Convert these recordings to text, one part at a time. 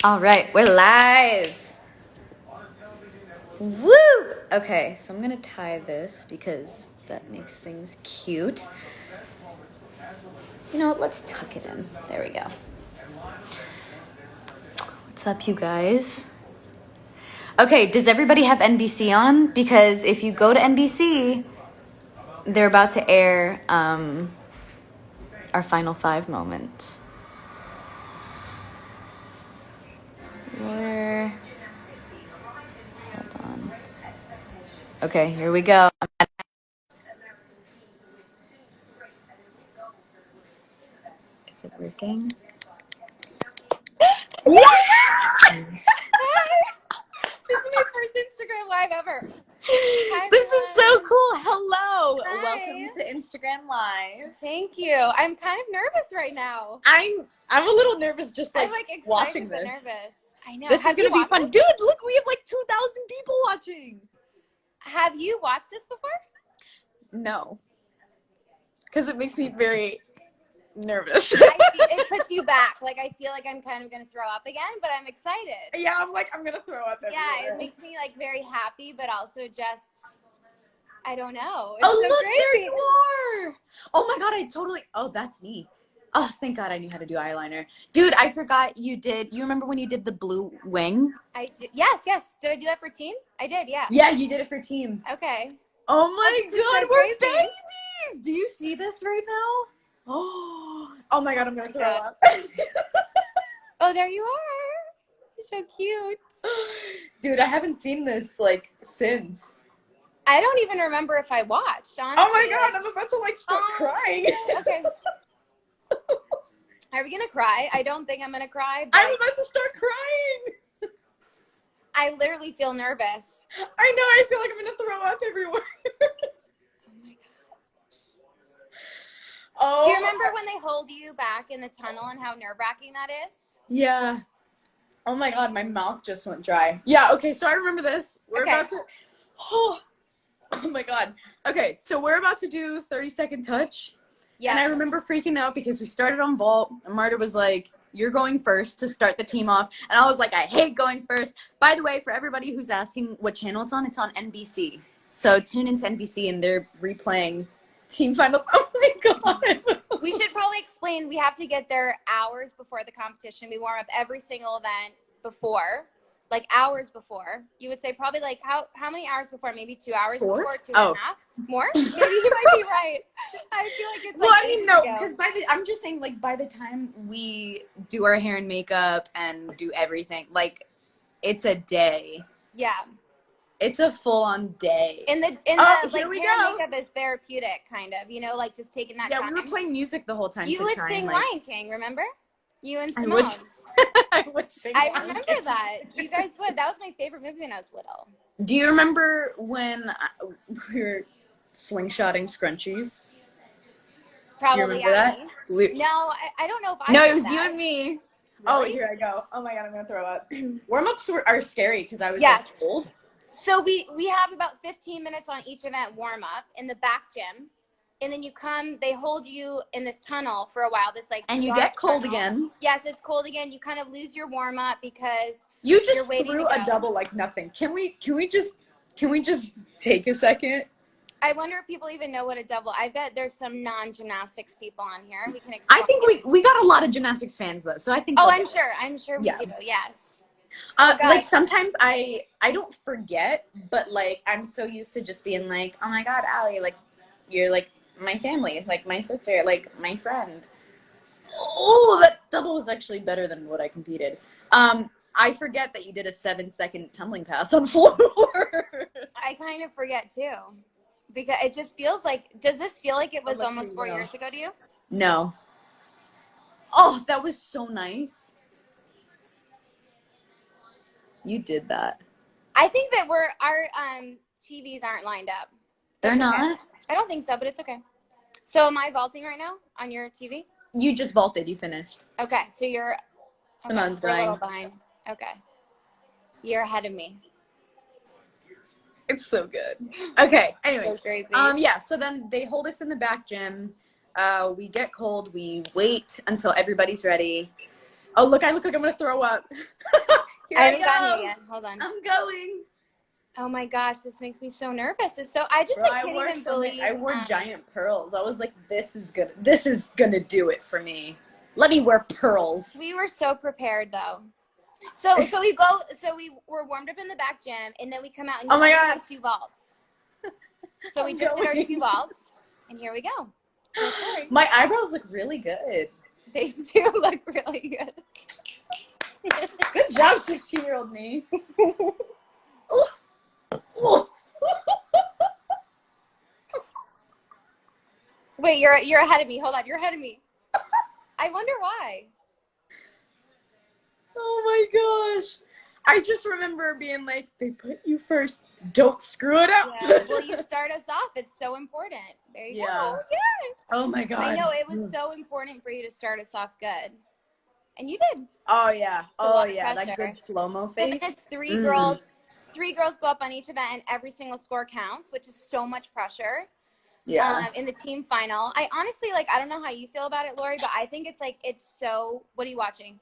All right, we're live. Woo! Okay, so I'm gonna tie this because that makes things cute. You know what? Let's tuck it in. There we go. What's up, you guys? Okay, does everybody have NBC on? Because if you go to NBC, they're about to air our final 5 moments. Where? Hold on. Okay, here we go. Is it working? Yeah! This is my first Instagram live ever. Hi, This is so everyone. cool. Hello. Hi. Welcome to Instagram Live. Thank you. I'm kind of nervous right now. I'm a little nervous just I'm like excited watching but this. nervous. I know. This is going to be fun. This? Dude, look, we have like 2,000 people watching. Have you watched this before? No. Because it makes me very nervous. It puts you back. Like, I feel like I'm kind of going to throw up again, but I'm excited. Yeah, I'm going to throw up everywhere. Yeah, it makes me like very happy, but also just, I don't know. It's Oh, so look, crazy. there you are. Oh my God, oh, that's me. Oh, thank God I knew how to do eyeliner. Dude, I forgot you remember when you did the blue wing? I did. Yes. Did I do that for team? I did, yeah. Yeah, you did it for team. Okay. Oh my God, so we're crazy. babies! Do you see this right now? Oh my God, I'm gonna throw up. Oh, there you are. You're so cute. Dude, I haven't seen this like since. I don't even remember if I watched, honestly. Oh my God, I'm about to like start crying. Okay. Are we gonna cry? I don't think I'm gonna cry, but I'm about to start crying. I literally feel nervous. I know, I feel like I'm gonna throw up everywhere. Oh my God. Oh. Do you remember when they hold you back in the tunnel and how nerve-wracking that is? Yeah. Oh my God, my mouth just went dry. Yeah, okay, so I remember this. We're about to oh my God. Okay, so we're about to do 30-second touch. Yeah. And I remember freaking out because we started on vault and Marta was like, you're going first to start the team off. And I was like, I hate going first. By the way, for everybody who's asking what channel it's on NBC. So tune into NBC and they're replaying team finals. Oh my God. We should probably explain, we have to get there hours before the competition. We warm up every single event before. Like hours before. You would say probably like how many hours before? Maybe 2 hours 4? before, 2.5? More? Maybe you might be right. I feel like it's like well, I mean, no, because I'm just saying, like, by the time we do our hair and makeup and do everything, like, it's a day. Yeah. It's a full-on day. In the hair and makeup is therapeutic, kind of. You know, like just taking that time. Yeah, we were playing music the whole time. You would sing Lion King, remember? You and Simone. I would sing I remember that. You guys would. That was my favorite movie when I was little. Do you remember when we were slingshotting scrunchies? Probably that? No, I don't know if I No, did it was that. you and me. Really? Oh, here I go. Oh my God, I'm going to throw up. Warm-ups are scary because I was cold. So we have about 15 minutes on each event warm-up in the back gym. And then you come, they hold you in this tunnel for a while. This like and you get cold again. Yes, it's cold again. You kind of lose your warm-up because you just threw a double like nothing. Can we just take a second? I wonder if people even know what a double. I bet there's some non-gymnastics people on here. We can explain. I think we got a lot of gymnastics fans though, so I think. Oh, I'm sure we do. Yes. Like sometimes I don't forget, but like I'm so used to just being like, oh my God, Allie, like you're like my family, like my sister, like my friend. Oh, that double was actually better than what I competed. I forget that you did a 7-second tumbling pass on floor. I kind of forget too. Because it just feels like, does this feel like it was almost 4 years ago to you? No. Oh, that was so nice. You did that. I think that our TVs aren't lined up. They're not? Okay. I don't think so, but it's okay. So am I vaulting right now on your TV? You just vaulted. You finished. Okay, so you're... Okay, Simone's a little behind. Okay. You're ahead of me. It's so good. Okay, anyways. So crazy. Yeah, so then they hold us in the back gym. We get cold. We wait until everybody's ready. Oh, look, I look like I'm going to throw up. I haven't gotten it yet. Hold on. I'm going. Oh my gosh, this makes me so nervous. I just like can't even believe. I wore giant pearls. I was like, this is gonna do it for me. Let me wear pearls. We were so prepared though. So we were warmed up in the back gym, and then we come out and oh my God, have 2 vaults. So we just did our 2 vaults, and here we go. My eyebrows look really good. They do look really good. Good job, 16-year-old me. Wait, you're ahead of me. Hold on, you're ahead of me. I wonder why. Oh my gosh. I just remember being like, they put you first. Don't screw it up. Yeah. Well, you start us off. It's so important. There you go. Yeah. Oh my God. I know, it was so important for you to start us off good. And you did. Oh yeah. Oh yeah. That good slow-mo face. So it's 3 girls. 3 girls go up on each event, and every single score counts, which is so much pressure. Yeah. In the team final. I honestly, like, I don't know how you feel about it, Laurie, but I think it's like, it's so, what are you watching?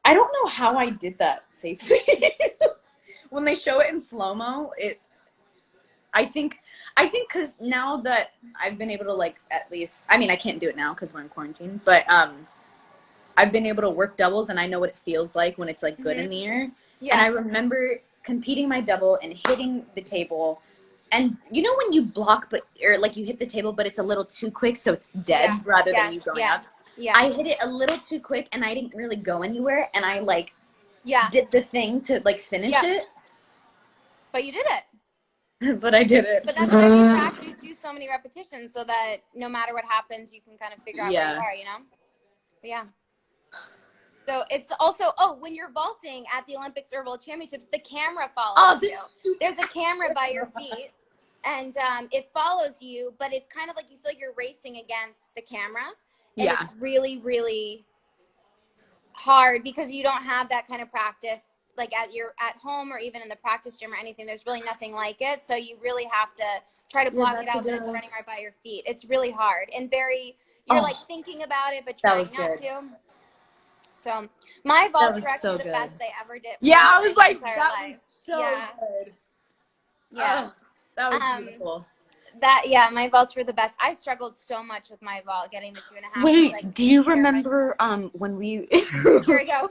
I don't know how I did that safely. When they show it in slow-mo, I think because now that I've been able to, like, at least, I mean, I can't do it now because we're in quarantine, but I've been able to work doubles, and I know what it feels like when it's, like, good in the air. Yeah. And I remember competing my double and hitting the table, and you know when you block, or like you hit the table, but it's a little too quick, so it's dead rather than you going up. Yeah. I hit it a little too quick, and I didn't really go anywhere, and I like did the thing to like finish it. But you did it. But I did it. But that's why you practice, do so many repetitions, so that no matter what happens, you can kind of figure out where you are, you know? But yeah. So it's also, when you're vaulting at the Olympics or World Championships, the camera follows you. There's a camera by your feet, and it follows you, but it's kind of like you feel like you're racing against the camera. And it's really, really hard because you don't have that kind of practice, like at home or even in the practice gym or anything. There's really nothing like it. So you really have to try to block it out when it's running right by your feet. It's really hard and you're like thinking about it, but trying not to. So my vaults were actually the best they ever did. Yeah, I was like, that was so good. Yeah. That was beautiful. My vaults were the best. I struggled so much with my vault, getting the 2.5. Wait, like, do you remember when we? Here we go.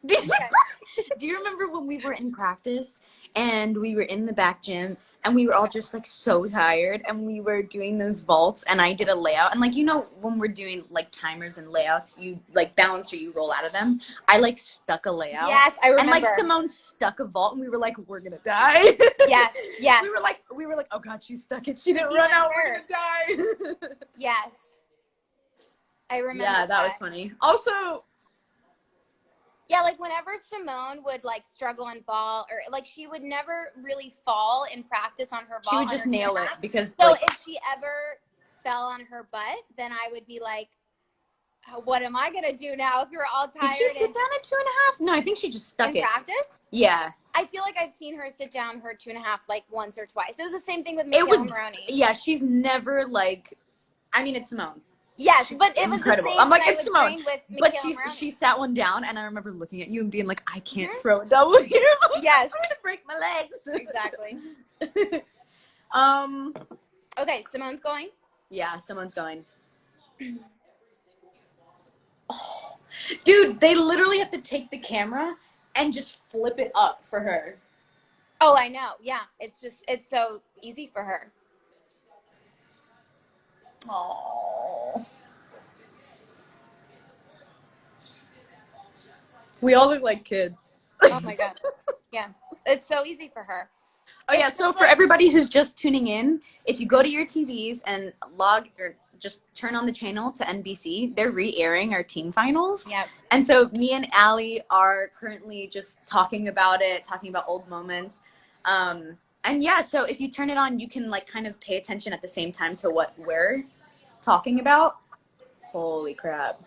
Do you remember when we were in practice and we were in the back gym and we were all just like so tired and we were doing those vaults and I did a layout and like, you know, when we're doing like timers and layouts, you like balance or you roll out of them. I like stuck a layout. Yes, I remember. And like Simone stuck a vault and we were like, we're gonna die. Yes. We were like, oh God, she stuck it. She didn't run out. We're gonna die. Yes. I remember. Yeah, that was funny. Also. Yeah, like whenever Simone would like struggle and fall, or like she would never really fall in practice on her ball. She would just nail it because. So like, if she ever fell on her butt, then I would be like, "What am I gonna do now?" If you're all tired. Did she sit down at 2.5? No, I think she just stuck it. In practice? Yeah. I feel like I've seen her sit down her 2.5 like once or twice. It was the same thing with Michaela Maroney. Yeah, she's never like. I mean, it's Simone. Yes, but it was incredible. The same. I'm like, it's Simone. But she sat one down, and I remember looking at you and being like, I can't throw a double here. Yes. I'm gonna break my legs. Exactly. Okay, Simone's going. Yeah, Simone's going. Oh, dude, they literally have to take the camera and just flip it up for her. Oh, I know. Yeah, it's so easy for her. Oh. We all look like kids. Oh my God. Yeah. It's so easy for her. Oh yeah, so for everybody who's just tuning in, if you go to your TVs and log or just turn on the channel to NBC, they're re-airing our team finals. Yeah. And so me and Allie are currently just talking about it, talking about old moments. And yeah, so if you turn it on, you can like kind of pay attention at the same time to what we're talking about. Holy crap.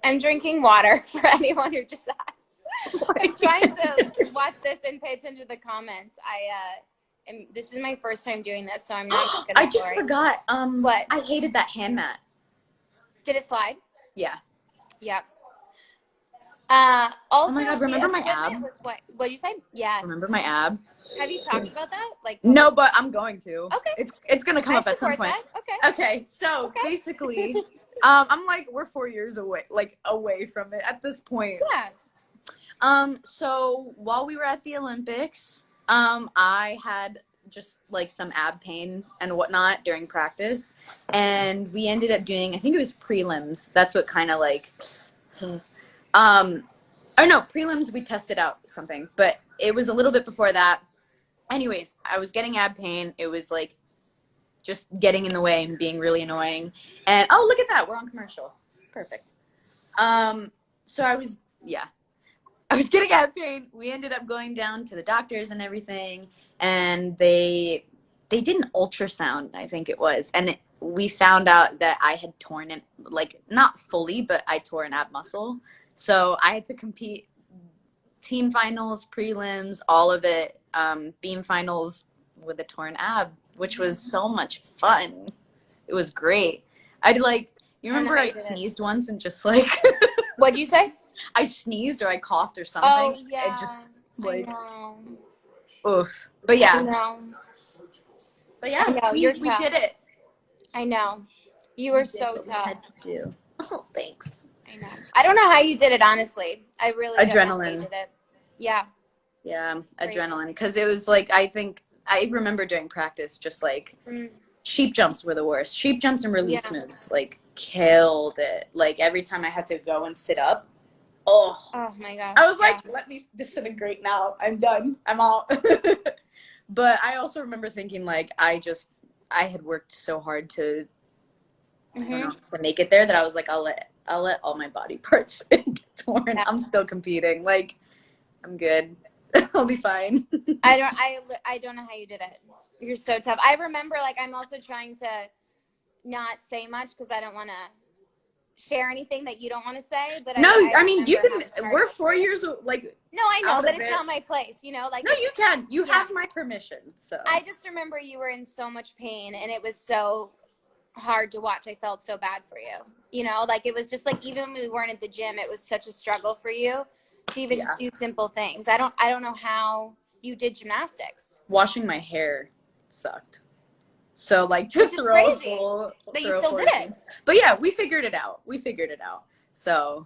I'm drinking water for anyone who just asked. I'm trying to watch this and pay attention to the comments. This is my first time doing this, so I'm not good at I just forgot. What? I hated that hand mat. Did it slide? Yeah. Yep. Also, Oh my God, the remember my equipment ab? was what'd you say? Yes. Remember my ab? Have you talked about that? Like, no, but I'm going to. Okay. It's gonna come up at some point. That. Okay. Okay, so Okay. basically, I'm like, we're 4 years away from it at this point. Yeah. So while we were at the Olympics, I had just like some ab pain and whatnot during practice, and we ended up doing, I think it was prelims. That's what kind of like, or no, prelims. We tested out something, but it was a little bit before that. Anyways, I was getting ab pain. It was like just getting in the way and being really annoying. And oh, look at that, we're on commercial. Perfect. So I was getting ab pain. We ended up going down to the doctors and everything, and they did an ultrasound, I think it was, and we found out that I had torn it, like not fully, but I tore an ab muscle. So I had to compete team finals, prelims, all of it, beam finals with a torn ab, which was so much fun. It was great. I'd like, you remember I sneezed once and just like What'd you say? I sneezed or I coughed or something. Oh yeah. It just like, I know. oof. But yeah. I know. But yeah, I know, we did it. I know. You were so tough. We had to do. Oh, thanks. I know. I don't know how you did it, honestly. I really don't know how you Adrenaline. did it. Yeah. Yeah, Great. adrenaline. Because it was like, I think, I remember during practice, just like, sheep jumps were the worst. Sheep jumps and release moves, like, killed it. Like, every time I had to go and sit up, oh my gosh. I was like, let me disintegrate now. I'm done. I'm out. But I also remember thinking, like, I had worked so hard to, I don't know, to make it there, that I was like, I'll let all my body parts get torn. Yeah. I'm still competing. Like, I'm good. I'll be fine. I don't know how you did it. You're so tough. I remember, like, I'm also trying to not say much because I don't want to share anything that you don't want to say. But no, I mean, you can. We're 4 years, like. No, I know, but it's not my place, you know. Like, no, you can. You have my permission. So I just remember you were in so much pain, and it was so hard to watch. I felt so bad for you. You know, like, it was just like, even when we weren't at the gym, it was such a struggle for you to even just do simple things. I don't know how you did gymnastics. Washing my hair sucked. So, like, to throw a full, but you still did it. But yeah, we figured it out. So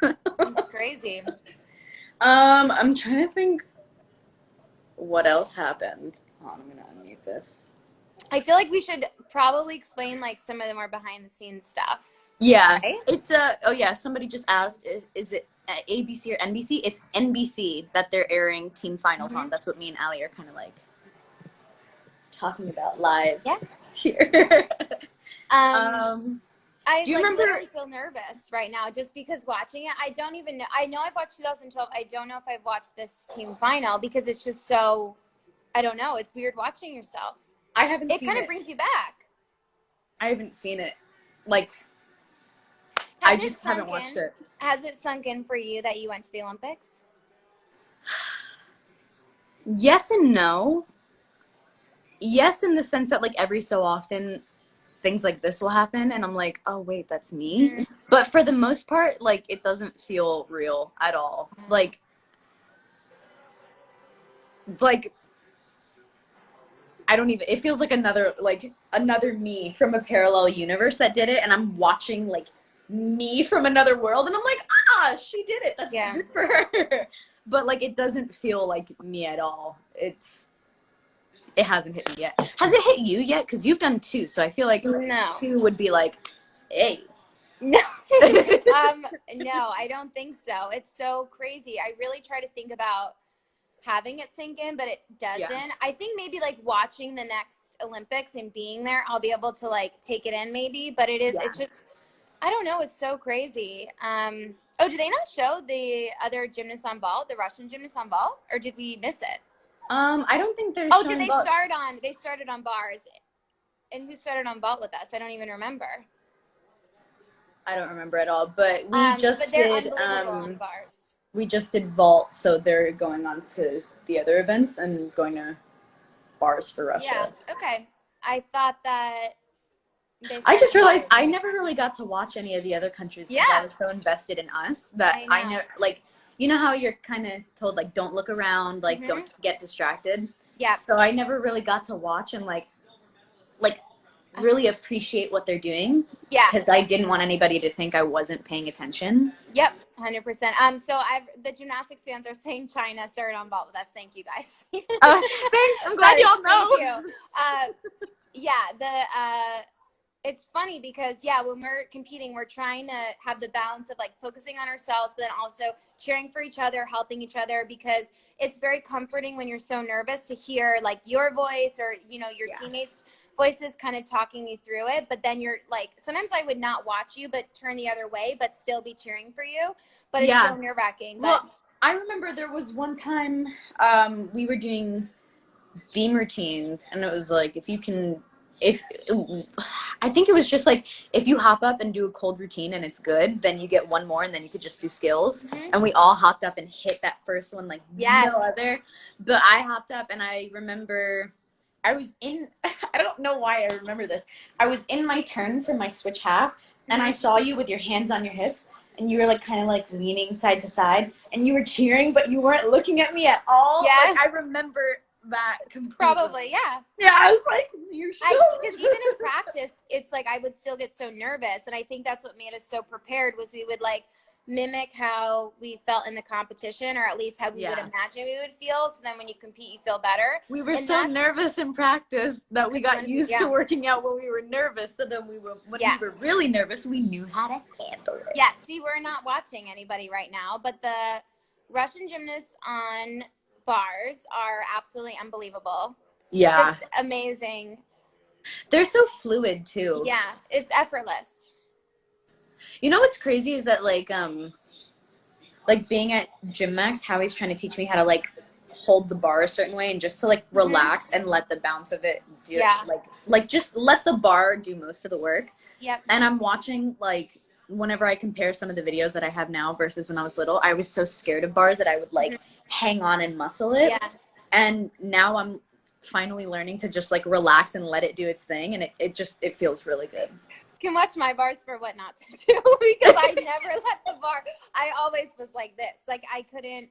it's crazy. I'm trying to think what else happened. Hold on, I'm gonna unmute this. I feel like we should probably explain, like, some of the more behind the scenes stuff. Yeah, right? It's somebody just asked, is it ABC or NBC? It's NBC that they're airing team finals on. That's what me and Allie are kind of like talking about live here. I do you remember? Literally feel nervous right now just because watching it. I don't even know. I know I've watched 2012. I don't know if I've watched this team final because it's just so, I don't know. It's weird watching yourself. I haven't seen it. It kind of brings you back. I haven't seen it. Like, I just haven't watched it. Has it sunk in for you that you went to the Olympics? Yes and no. Yes, in the sense that, like, every so often things like this will happen and I'm like, oh wait, that's me. But for the most part, like, it doesn't feel real at all. Like I don't even, it feels like another me from a parallel universe that did it, and I'm watching, like, me from another world, and I'm like, she did it. That's good for her. But, like, it doesn't feel like me at all. It hasn't hit me yet. Has it hit you yet? Because you've done 2, so I feel like 2 would be like, hey. No. No, I don't think so. It's so crazy. I really try to think about having it sink in, but it doesn't. Yeah. I think maybe, like, watching the next Olympics and being there, I'll be able to, like, take it in maybe. But it's just, I don't know. It's so crazy. Do they not show the other gymnasts on vault, the Russian gymnasts on vault, or did we miss it? I don't think they're showing. Did they they started on bars. And who started on vault with us? I don't even remember. I don't remember at all, but we just did on bars. We just did vault, so they're going on to the other events and going to bars for Russia. Yeah, okay. I thought that I just realized I never really got to watch any of the other countries because I was so invested in us that I never, like, you know how you're kind of told, like, don't look around, like, don't get distracted? Yeah. So I never really got to watch and, like really appreciate what they're doing. Yeah. Because I didn't want anybody to think I wasn't paying attention. Yep, 100%. So the gymnastics fans are saying China started on vault with us. Thank you, guys. Thanks. I'm glad y'all know. Thank you. Yeah, it's funny because, when we're competing, we're trying to have the balance of, like, focusing on ourselves, but then also cheering for each other, helping each other, because it's very comforting when you're so nervous to hear, like, your voice or, your teammates' voices kind of talking you through it. But then you're, like, sometimes I would not watch you, but turn the other way, but still be cheering for you. But it's so nerve-wracking. Well, I remember there was one time we were doing beam routines, and it was like, I think it was just like, if you hop up and do a cold routine and it's good, then you get one more and then you could just do skills. And we all hopped up and hit that first one like no other. But I hopped up and I remember I was in, I don't know why I remember this. I was in my turn for my switch half and I saw you with your hands on your hips and you were like kind of like leaning side to side and you were cheering, but you weren't looking at me at all. Yeah. Like, I remember that completely. Probably, yeah. Yeah, I was like, you're sure? Because even in practice, it's like I would still get so nervous. And I think that's what made us so prepared was we would like mimic how we felt in the competition, or at least how we would imagine we would feel. So then when you compete, you feel better. We were so nervous in practice that we got used to working out when we were nervous. So then when we were really nervous, we knew how to handle it. Yeah, see, we're not watching anybody right now, but the Russian gymnasts on bars are absolutely unbelievable. Yeah. Just amazing. They're so fluid too. Yeah, it's effortless. You know what's crazy is that like being at Gymnasts, Howie's trying to teach me how to like hold the bar a certain way and just to like relax and let the bounce of it do like just let the bar do most of the work. Yep. And I'm watching like whenever I compare some of the videos that I have now versus when I was little, I was so scared of bars that I would like hang on and muscle it. Yeah. And now I'm finally learning to just like relax and let it do its thing, and it feels really good. You can watch my bars for what not to do because I never let the bar. I always was like this. Like I couldn't.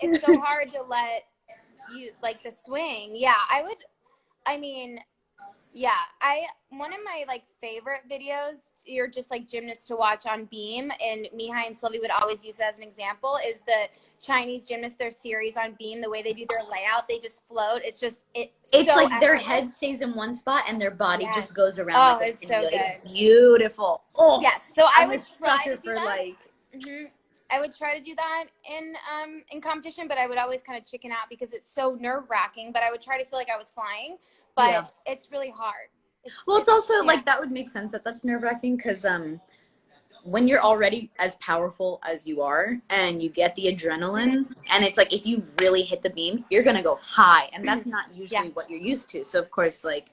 It's so hard to let you like the swing. Yeah, one of my like favorite videos, you're just like gymnasts to watch on beam, and Mihai and Sylvie would always use it as an example, is the Chinese gymnasts, their series on beam, the way they do their layout, they just float. It's so like effortless. Their head stays in one spot and their body just goes around. Oh, it's so good. It's beautiful. Oh, yes. So I would try to do for that. Like. I would try to do that in competition, but I would always kind of chicken out because it's so nerve-wracking. But I would try to feel like I was flying, but it's really hard. It's also like that would make sense that's nerve-wracking because when you're already as powerful as you are and you get the adrenaline and it's like if you really hit the beam, you're gonna go high, and that's not usually what you're used to. So of course, like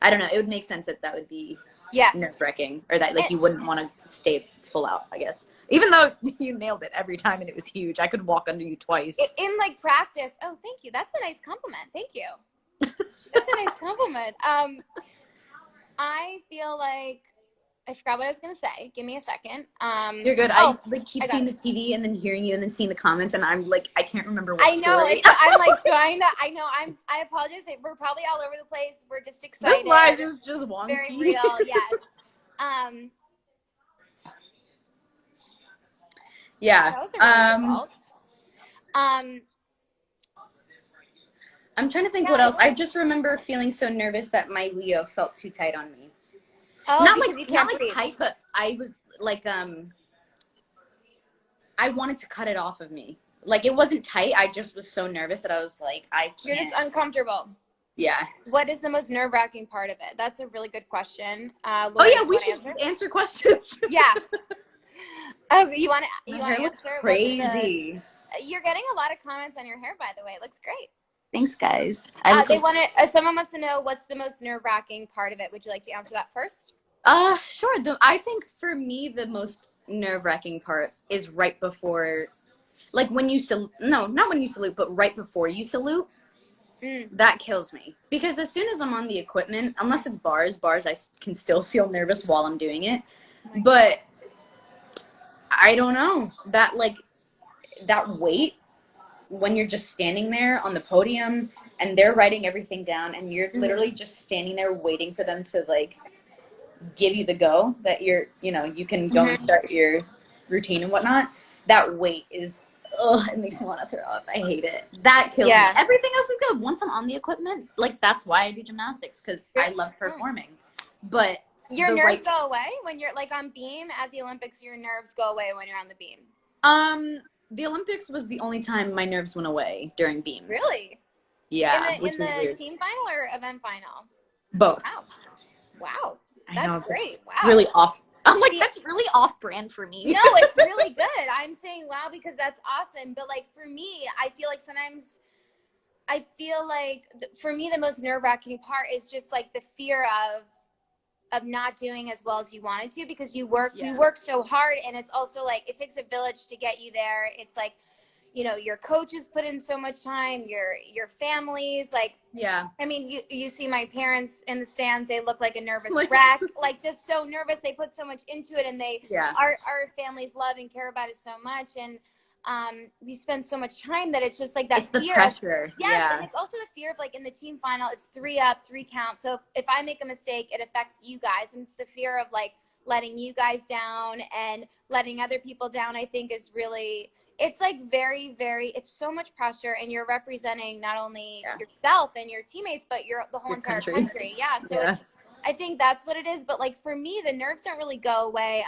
I don't know, it would make sense that would be nerve-wracking, or that like you wouldn't want to stay full out, I guess. Even though you nailed it every time and it was huge. I could walk under you twice. In like practice. Oh, thank you. That's a nice compliment. Thank you. That's a nice compliment. I feel like I forgot what I was gonna say. Give me a second. You're good. I like keep seeing the TV and then hearing you and then seeing the comments, and I'm like, I can't remember what story. I'm like trying to. I know. I apologize. We're probably all over the place. We're just excited. This live is just wonky. Very real. Yes. Yeah. That was a really good vault. I'm trying to think what else. I just remember feeling so nervous that my Leo felt too tight on me. Oh, not because like you can't breathe. tight, but I was like I wanted to cut it off of me. Like it wasn't tight. I just was so nervous that I was like, I can't. You're just uncomfortable. Yeah. What is the most nerve-wracking part of it? That's a really good question. Laurie, we should answer questions. Yeah. Oh, you want to answer? Looks crazy. You're getting a lot of comments on your hair, by the way. It looks great. Thanks, guys. Someone wants to know what's the most nerve-wracking part of it. Would you like to answer that first? Sure. I think for me the most nerve-wracking part is right before, like when you not when you salute, but right before you salute. That kills me. Because as soon as I'm on the equipment, unless it's bars, I can still feel nervous while I'm doing it. But I don't know. That, like, that weight when you're just standing there on the podium and they're writing everything down and you're literally just standing there waiting for them to, like, give you the go that you're, you know, you can go and start your routine and whatnot. That weight is, it makes me want to throw up. I hate it. That kills me. Everything else is good. Once I'm on the equipment, like, that's why I do gymnastics, because I love performing. But your nerves go away when you're, like, on beam at the Olympics. Your nerves go away when you're on the beam. The Olympics was the only time my nerves went away during beam. Really? Yeah. In the team final or event final? Both. Wow. That's great. Wow. Really off. I'm like, that's really off-brand for me. No, it's really good. I'm saying wow because that's awesome. But, like, for me, I feel like sometimes for me the most nerve-wracking part is just, like, the fear of not doing as well as you wanted to, because you work so hard, and it's also, like, it takes a village to get you there. It's like, you know, your coaches put in so much time, your families, like, I mean, you see my parents in the stands, they look like a nervous wreck, like, just so nervous. They put so much into it, and our families love and care about it so much, and we spend so much time that it's just like that it's fear. The pressure. And it's also the fear of, like, in the team final, it's 3 up, 3 count. So if I make a mistake, it affects you guys, and it's the fear of, like, letting you guys down and letting other people down. I think is really. It's, like, very, very, it's so much pressure, and you're representing not only yourself and your teammates, but the whole entire country. Yeah. So I think that's what it is. But, like, for me, the nerves don't really go away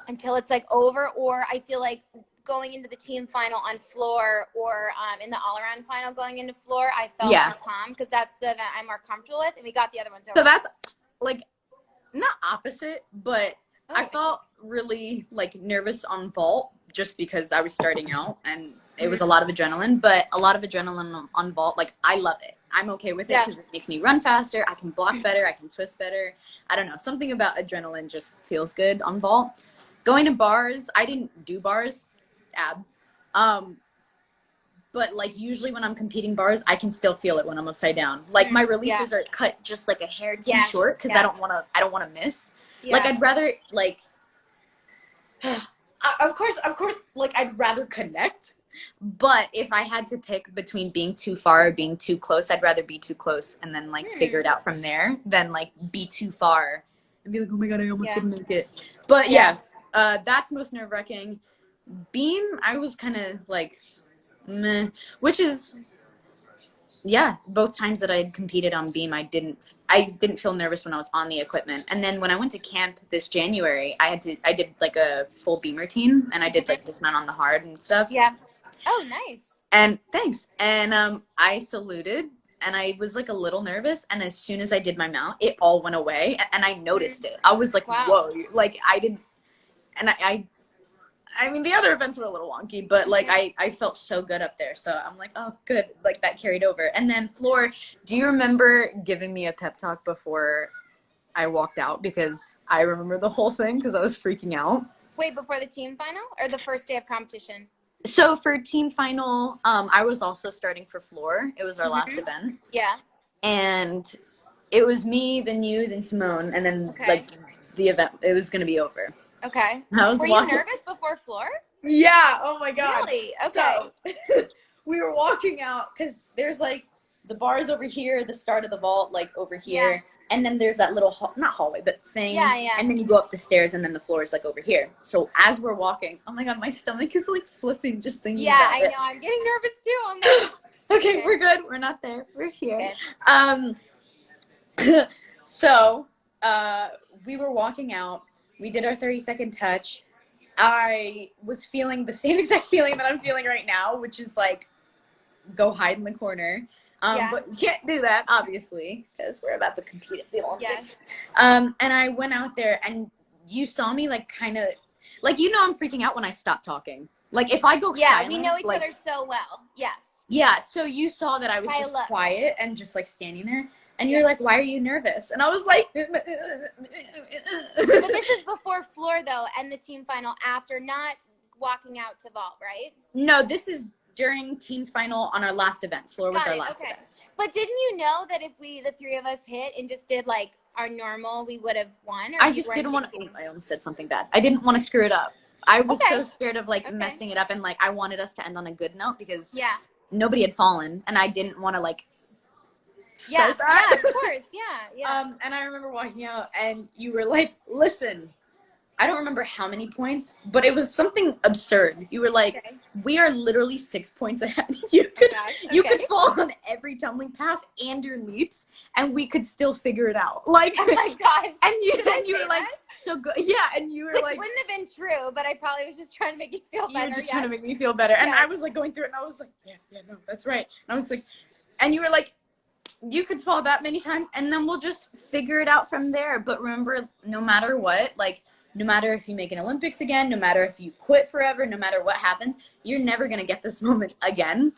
until it's, like, over, or I feel like going into the team final on floor, or in the all-around final going into floor, I felt more calm, because that's the event I'm more comfortable with, and we got the other ones over. So that's, like, not opposite, but I felt really, like, nervous on vault, just because I was starting out and it was a lot of adrenaline, but a lot of adrenaline on vault, like, I love it. I'm okay with it because it makes me run faster. I can block better. I can twist better. I don't know. Something about adrenaline just feels good on vault. Going to bars, I didn't do bars, but, like, usually when I'm competing bars, I can still feel it when I'm upside down. Like, my releases are cut just, like, a hair too short, because I don't want to miss. Like, I'd rather, like, of course, like, I'd rather connect, but if I had to pick between being too far or being too close, I'd rather be too close and then, like, figure it out from there than, like, be too far and be like, oh my God, I almost didn't make it. But that's most nerve-wracking. Beam, I was kind of, like, meh, which is, both times that I competed on beam, I didn't feel nervous when I was on the equipment. And then when I went to camp this January, I did, like, a full beam routine, and I did, like, dismount on the hard and stuff. Yeah. Oh, nice. And thanks. And I saluted, and I was, like, a little nervous, and as soon as I did my mount, it all went away, and I noticed it. I was like, whoa, like, I didn't, and I mean, the other events were a little wonky, but, like, I felt so good up there. So I'm like, oh, good. Like, that carried over. And then, floor, do you remember giving me a pep talk before I walked out? Because I remember the whole thing because I was freaking out. Wait, before the team final or the first day of competition? So for team final, I was also starting for floor. It was our last event. Yeah. And it was me, then you, then Simone, and then, like, the event. It was going to be over. Okay. Were you nervous before floor? Yeah. Oh my God. Really? Okay. So, we were walking out because there's, like, the bars over here, the start of the vault, like, over here, and then there's that little not hallway, but thing. Yeah. And then you go up the stairs, and then the floor is, like, over here. So as we're walking, oh my God, my stomach is, like, flipping just thinking about it. Yeah, I know. I'm getting nervous too. I'm like, okay, we're good. We're not there. We're here. So we were walking out. We did our 30-second touch. I was feeling the same exact feeling that I'm feeling right now, which is, like, go hide in the corner. But you can't do that, obviously, because we're about to compete at the Olympics. And I went out there, and you saw me, like, kind of, like, you know I'm freaking out when I stop talking. Like, if I go silent, we know each other so well. Yes. Yeah, so you saw that I was just quiet and just, like, standing there. And you're like, why are you nervous? And I was like... But this is before floor, though, and the team final after, not walking out to vault, right? No, this is during team final on our last event. Floor was our last event. But didn't you know that if the three of us hit and just did like our normal, we would have won? I just didn't want to. I almost said something bad. I didn't want to screw it up. I was so scared of like messing it up, and like I wanted us to end on a good note because nobody had fallen, and I didn't want to like. Yeah, of course, yeah. And I remember walking out, and you were like, "Listen." I don't remember how many points, but it was something absurd. You were like, we are literally 6 points ahead. You could fall on every tumbling pass and your leaps, and we could still figure it out. Like, oh my gosh. And you were like, so good. Yeah, and you were which like. Which wouldn't have been true, but I probably was just trying to make you feel better. You were just trying to make me feel better. And I was like going through it, and I was like, yeah, no, that's right. And I was like, and you were like, you could fall that many times, and then we'll just figure it out from there. But remember, no matter what, like, no matter if you make an Olympics again, no matter if you quit forever, no matter what happens, you're never going to get this moment again.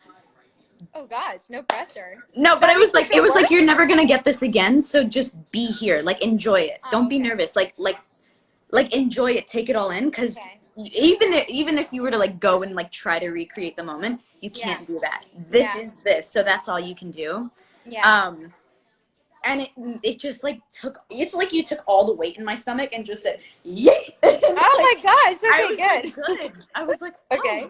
Oh gosh, no pressure. No, but it was like you're never going to get this again, so just be here. Like, enjoy it. Don't be nervous. Like enjoy it. Take it all in, because even if you were to like go and like try to recreate the moment, you can't do that. This is this, so that's all you can do. Yeah. And it just like it's like you took all the weight in my stomach and just said, yay! Oh my gosh, okay, good. I was like, okay.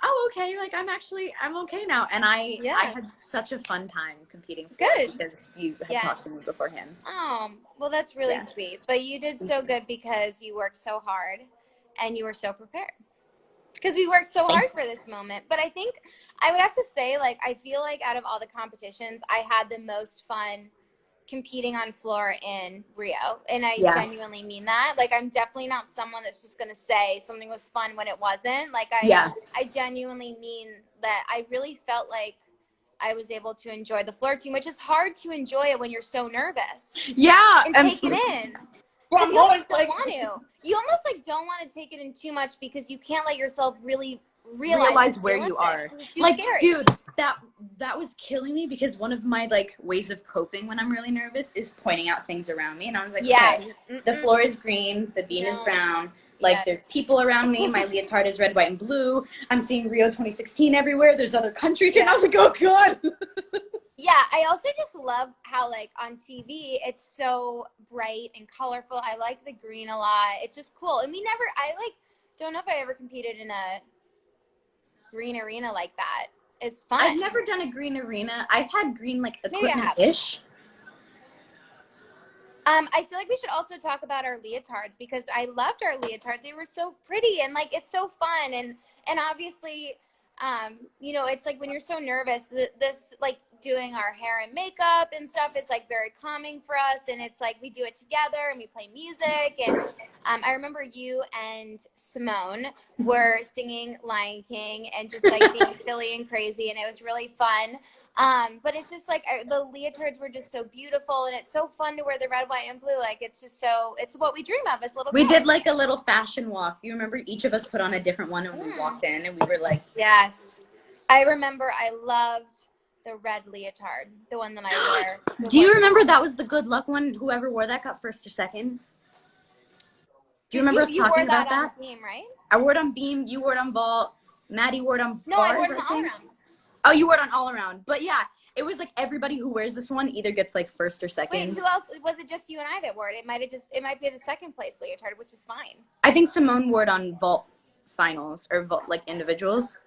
Oh, okay, like I'm okay now. And I had such a fun time competing for it because you had talked to me beforehand. Oh, well that's really sweet. But you did so good because you worked so hard and you were so prepared. Because we worked so hard for this moment. But I think I would have to say, like, I feel like out of all the competitions, I had the most fun competing on floor in Rio, and I genuinely mean that. Like, I'm definitely not someone that's just gonna say something was fun when it wasn't. Like, I genuinely mean that. I really felt like I was able to enjoy the floor team, which is hard to enjoy it when you're so nervous. Yeah, and take it in. Well, you almost don't want to. You almost like don't want to take it in too much because you can't let yourself really realize where you are. Like, dude, that was killing me because one of my like ways of coping when I'm really nervous is pointing out things around me, and I was like, okay, the floor is green, the beam is brown, like there's people around me, my leotard is red, white, and blue, I'm seeing Rio 2016 everywhere, there's other countries here, and I was like, oh god. Yeah, I also just love how, like, on TV, it's so bright and colorful. I like the green a lot. It's just cool. And I don't know if I ever competed in a green arena like that. It's fun. I've never done a green arena. I've had green, like, equipment-ish. I feel like we should also talk about our leotards because I loved our leotards. They were so pretty and, like, it's so fun. And obviously, you know, it's like when you're so nervous, this, like, doing our hair and makeup and stuff is like very calming for us, and it's like we do it together and we play music. And I remember you and Simone were singing Lion King and just like being silly and crazy, and it was really fun. But it's just like the leotards were just so beautiful, and it's so fun to wear the red, white, and blue. Like it's just it's what we dream of as little girls. We did like a little fashion walk. You remember each of us put on a different one and we walked in and we were like, yes. I remember I loved the red leotard, the one that I wore. Do you remember that was the good luck one? Whoever wore that got first or second. Do you remember us talking about that? On beam, right? I wore it on beam. You wore it on vault. Maddie wore it on No, bars, I wore it on all around. Oh, you wore it on all around. But yeah, it was like everybody who wears this one either gets like first or second. Wait, who else? Was it just you and I that wore it? It might be the second place leotard, which is fine. I think Simone wore it on vault finals or vault like individuals.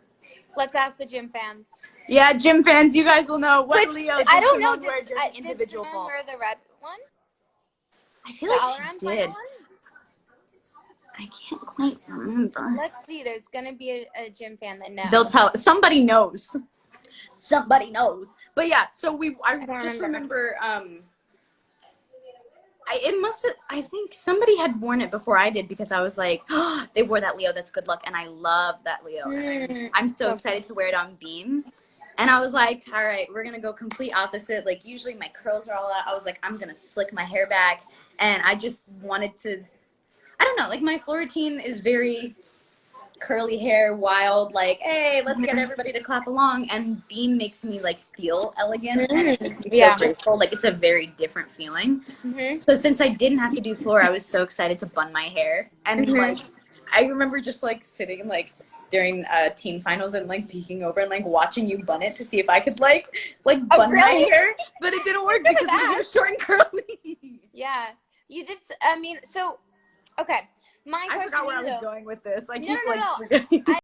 Let's ask the gym fans. Yeah, gym fans, you guys will know what Leo did. I don't know. Did Simone wear the red one? I feel like she did. I can't quite remember. Let's see. There's gonna be a gym fan that knows. They'll tell. Somebody knows. Somebody knows. But yeah, so I just remember. I think somebody had worn it before I did because I was like, oh, they wore that Leo. That's good luck, and I love that Leo. And I'm so excited to wear it on beam. And I was like, all right, we're going to go complete opposite. Like, usually my curls are all out. I was like, I'm going to slick my hair back. And I just wanted to, I don't know, like my floor routine is very curly hair, wild, like, hey, let's get everybody to clap along. And beam makes me, like, feel elegant. And it makes me feel graceful. Like, it's a very different feeling. So since I didn't have to do floor, I was so excited to bun my hair. And, like, I remember just like sitting like during team finals and like peeking over and like watching you bun it to see if I could like bun my hair, but it didn't work because my hair's short and curly. Yeah, you did. I mean, so okay. My question I forgot where I was going with this. I keep forgetting.